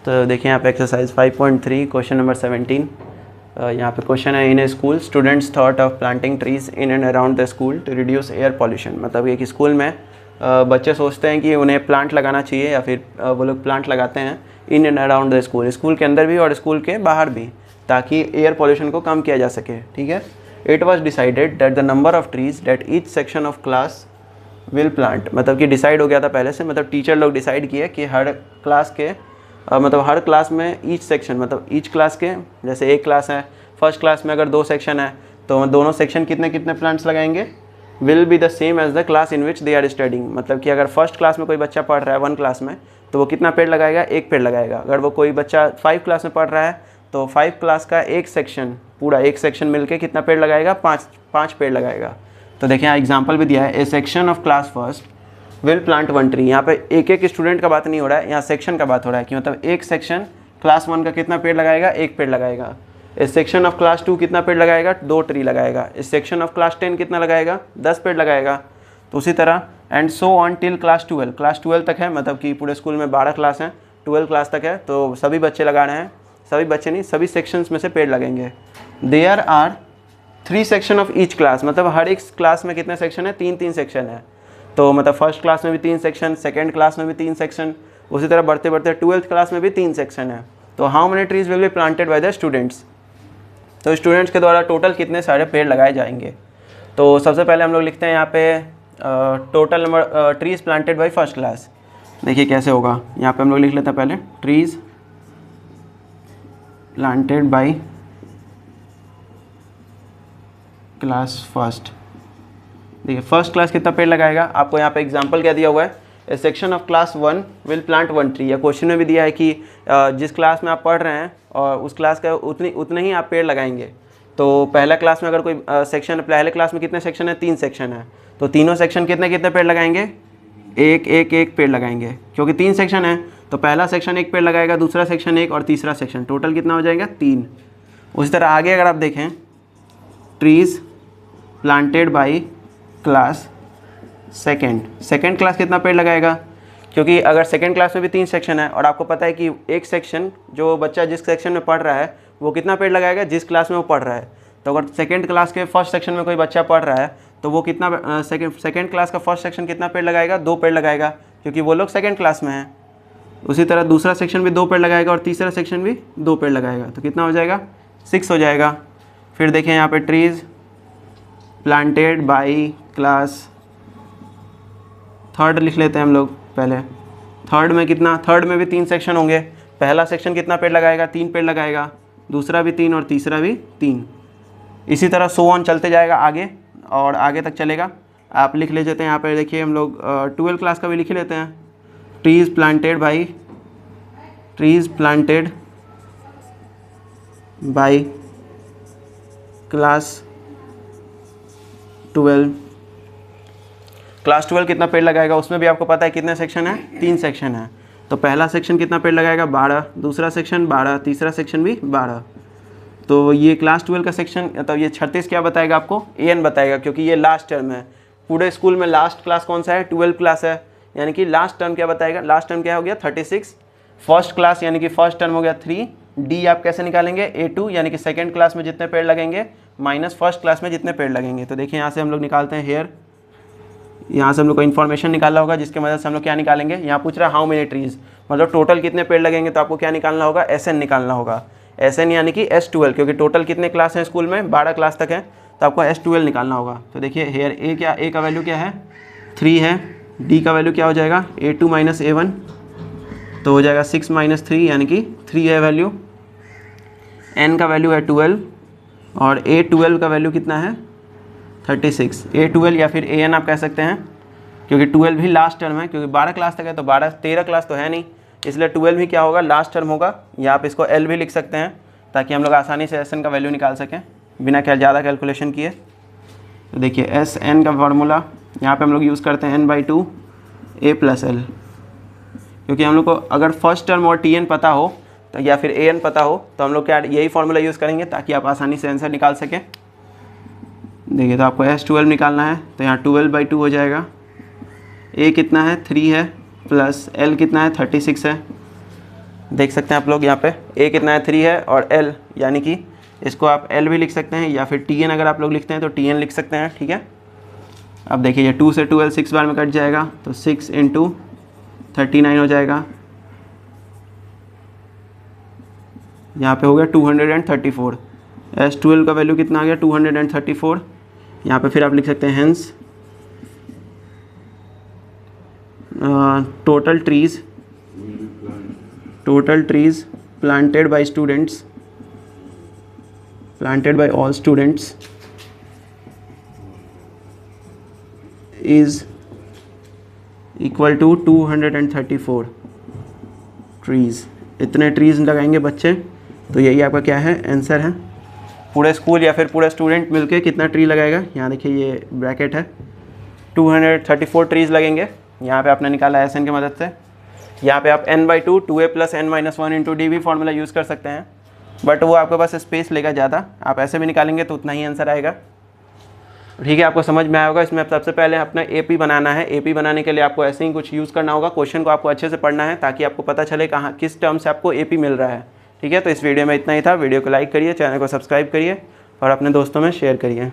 तो देखिए यहाँ पे एक्सरसाइज 5.3 क्वेश्चन नंबर 17। यहाँ पे क्वेश्चन है, in a school students thought of planting trees in and around the school to reduce air pollution. मतलब एक स्कूल में बच्चे सोचते हैं कि उन्हें प्लांट लगाना चाहिए, या फिर वो लोग प्लांट लगाते हैं इन and around the school, school के अंदर भी और स्कूल के बाहर भी, ताकि एयर पॉल्यूशन को कम किया जा सके। ठीक है। It was decided that the number of trees that each section of class will plant. मतलब कि डिसाइड हो गया था पहले से, मतलब टीचर लोग डिसाइड किए कि हर क्लास के मतलब हर क्लास में ईच सेक्शन, मतलब ईच क्लास के, जैसे एक क्लास है, फर्स्ट क्लास में अगर 2 सेक्शन है तो दोनों सेक्शन कितने कितने प्लांट्स लगाएंगे, will be the same as the class in which they are studying. मतलब कि अगर फर्स्ट क्लास में कोई बच्चा पढ़ रहा है 1 क्लास में, तो वो कितना पेड़ लगाएगा, 1 पेड़ लगाएगा। अगर वो कोई बच्चा 5 क्लास में पढ़ रहा है तो 5 क्लास का एक सेक्शन, पूरा एक सेक्शन मिलके कितना पेड़ लगाएगा, 5 पेड़ लगाएगा। तो देखिए यहाँ एग्जाम्पल भी दिया है, A section of class first will plant 1 tree. यहाँ पे एक स्टूडेंट का बात नहीं हो रहा है, यहाँ सेक्शन का बात हो रहा है कि मतलब एक सेक्शन क्लास 1 का कितना पेड़ लगाएगा, 1 पेड़ लगाएगा। इस सेक्शन ऑफ क्लास 2 कितना पेड़ लगाएगा, 2 ट्री लगाएगा। इस सेक्शन ऑफ क्लास 10 कितना लगाएगा, 10 पेड़ लगाएगा। तो उसी तरह and so on till class 12। Class 12 तक है, मतलब कि पूरे स्कूल में 12 क्लास हैं, 12 क्लास तक है, तो सभी बच्चे लगा रहे हैं, सभी बच्चे नहीं, सभी सेक्शंस में से पेड़ लगेंगे। There are 3 section of each class. मतलब हर एक क्लास में कितने सेक्शन है, 3-3 सेक्शन है। तो मतलब फर्स्ट क्लास में भी 3 सेक्शन, सेकेंड क्लास में भी 3 सेक्शन, उसी तरह बढ़ते बढ़ते 12th क्लास में भी 3 सेक्शन है। तो how many trees will be planted by the students. तो स्टूडेंट्स के द्वारा टोटल कितने सारे पेड़ लगाए जाएंगे। तो सबसे पहले हम लोग लिखते हैं यहाँ पे total number trees planted by first class. देखिए कैसे होगा, यहाँ पे हम लोग लिख लेते हैं पहले trees planted by class first. देखिए फर्स्ट क्लास कितना पेड़ लगाएगा, आपको यहाँ पे एग्जांपल क्या दिया हुआ है, A section of class 1 will plant 1 tree. या क्वेश्चन में भी दिया है कि जिस क्लास में आप पढ़ रहे हैं और उस क्लास का उतने ही आप पेड़ लगाएंगे। तो पहला क्लास में अगर कोई सेक्शन, पहले क्लास में कितने सेक्शन है, 3 सेक्शन है, तो तीनों सेक्शन कितने कितने पेड़ लगाएंगे, एक पेड़ लगाएंगे, क्योंकि 3 सेक्शन है। तो पहला सेक्शन 1 पेड़ लगाएगा, दूसरा सेक्शन 1 और तीसरा सेक्शन, टोटल कितना हो जाएगा, 3। उसी तरह आगे अगर आप देखें, trees planted by class second class कितना पेड़ लगाएगा, क्योंकि अगर सेकेंड क्लास में भी 3 सेक्शन है और आपको पता है कि एक सेक्शन, जो बच्चा जिस सेक्शन में पढ़ रहा है वो कितना पेड़ लगाएगा, जिस क्लास में वो पढ़ रहा है। तो अगर सेकेंड क्लास के फर्स्ट सेक्शन में कोई बच्चा पढ़ रहा है तो वो कितना सेकेंड क्लास का फर्स्ट सेक्शन कितना पेड़ लगाएगा, 2 पेड़ लगाएगा, क्योंकि वो लोग सेकेंड क्लास में हैं। उसी तरह दूसरा सेक्शन भी 2 पेड़ लगाएगा और तीसरा सेक्शन भी 2 पेड़ लगाएगा, तो कितना हो जाएगा, 6 हो जाएगा। फिर देखिए यहाँ पे trees planted by class third लिख लेते हैं हम लोग पहले। थर्ड में कितना, थर्ड में भी 3 सेक्शन होंगे। पहला सेक्शन कितना पेड़ लगाएगा, 3 पेड़ लगाएगा, दूसरा भी 3 और तीसरा भी 3। इसी तरह सो ऑन चलते जाएगा आगे और आगे तक चलेगा। आप लिख ले जाते हैं यहाँ पे, देखिए हम लोग 12 क्लास का भी लिख लेते हैं, trees planted by class 12। Class 12 कितना पेड़ लगाएगा, उसमें भी आपको पता है कितने सेक्शन है, 3 सेक्शन है। तो पहला सेक्शन कितना पेड़ लगाएगा, 12, दूसरा सेक्शन 12, तीसरा सेक्शन भी 12। तो ये क्लास 12 का सेक्शन, मतलब ये 36 क्या बताएगा आपको, AN बताएगा, क्योंकि ये लास्ट टर्म है। पूरे स्कूल में लास्ट क्लास कौन सा है, 12 क्लास है, यानी कि लास्ट टर्म क्या बताएगा, लास्ट टर्म क्या हो गया, 36। फर्स्ट क्लास यानी कि फर्स्ट टर्म हो गया 3। D आप कैसे निकालेंगे, A2, यानी कि सेकेंड क्लास में जितने पेड़ लगेंगे माइनस फर्स्ट क्लास में जितने पेड़ लगेंगे। तो देखिए यहाँ से हम लोग निकालते हैं हेयर, यहाँ से हम लोग को इन्फॉर्मेशन निकालना होगा, जिसके मदद से हम लोग क्या निकालेंगे, यहाँ पूछ रहा है हाउ मेनी ट्रीज, मतलब टोटल कितने पेड़ लगेंगे। तो आपको क्या निकालना होगा, SN निकालना होगा। SN यानी कि S12, क्योंकि टोटल कितने क्लास हैं स्कूल में, 12 क्लास तक है, तो आपको S12 निकालना होगा। तो देखिए हेयर A का वैल्यू क्या है, 3 है। D का वैल्यू क्या हो जाएगा, A2 माइनस A1, तो हो जाएगा 6 माइनस 3, यानी कि 3 है वैल्यू। N का वैल्यू है 12 और A12 का वैल्यू कितना है, 36। A12 या फिर AN आप कह सकते हैं, क्योंकि 12 भी लास्ट टर्म है, क्योंकि 12 क्लास तक है, तो 13 क्लास तो है नहीं, इसलिए 12 भी क्या होगा, लास्ट टर्म होगा। या आप इसको L भी लिख सकते हैं, ताकि हम लोग आसानी से SN का वैल्यू निकाल सकें बिना ज़्यादा कैलकुलेशन किए। तो देखिए SN का फार्मूला यहाँ पे हम लोग यूज़ करते हैं n/2 A + L, क्योंकि हम लोग को अगर फर्स्ट टर्म और TN पता हो तो या फिर AN पता हो तो हम लोग क्या यही फार्मूला यूज़ करेंगे, ताकि आप आसानी से आंसर निकाल सकें। देखिए तो आपको S12 निकालना है, तो यहाँ 12/2 हो जाएगा। A कितना है, 3 है, प्लस L कितना है, 36 है। देख सकते हैं आप लोग यहाँ पे ए कितना है 3 है, और एल यानी कि इसको आप एल भी लिख सकते हैं या फिर टी एन अगर आप लोग लिखते हैं तो टी एन लिख सकते हैं, ठीक है। अब देखिए ये 2 से 12 6 बार में कट जाएगा तो 6 इंटू 39 हो जाएगा, यहाँ पे हो गया 234। S12 का वैल्यू कितना आ गया 234। यहाँ पे फिर आप लिख सकते हैं hence total trees planted by all students is equal to 234 trees. इतने ट्रीज़ लगाएंगे बच्चे, तो यही आपका क्या है आंसर है। पूरे स्कूल या फिर पूरा स्टूडेंट मिलके कितना ट्री लगाएगा, यहाँ देखिए ये ब्रैकेट है, 234 ट्रीज़ लगेंगे। यहाँ पे आपने निकाला SN की मदद से। यहाँ पे आप n/2 2a + n-1 into D भी फॉर्मूला यूज़ कर सकते हैं, बट वो आपके पास स्पेस लेगा ज़्यादा। आप ऐसे भी निकालेंगे तो उतना ही आंसर आएगा, ठीक है। आपको समझ में आया होगा। इसमें सबसे पहले अपना AP बनाना है। AP बनाने के लिए आपको ऐसे ही कुछ यूज़ करना होगा। क्वेश्चन को आपको अच्छे से पढ़ना है ताकि आपको पता चले कहाँ किस टर्म से आपको AP मिल रहा है, ठीक है। तो इस वीडियो में इतना ही था। वीडियो को लाइक करिए, चैनल को सब्सक्राइब करिए और अपने दोस्तों में शेयर करिए।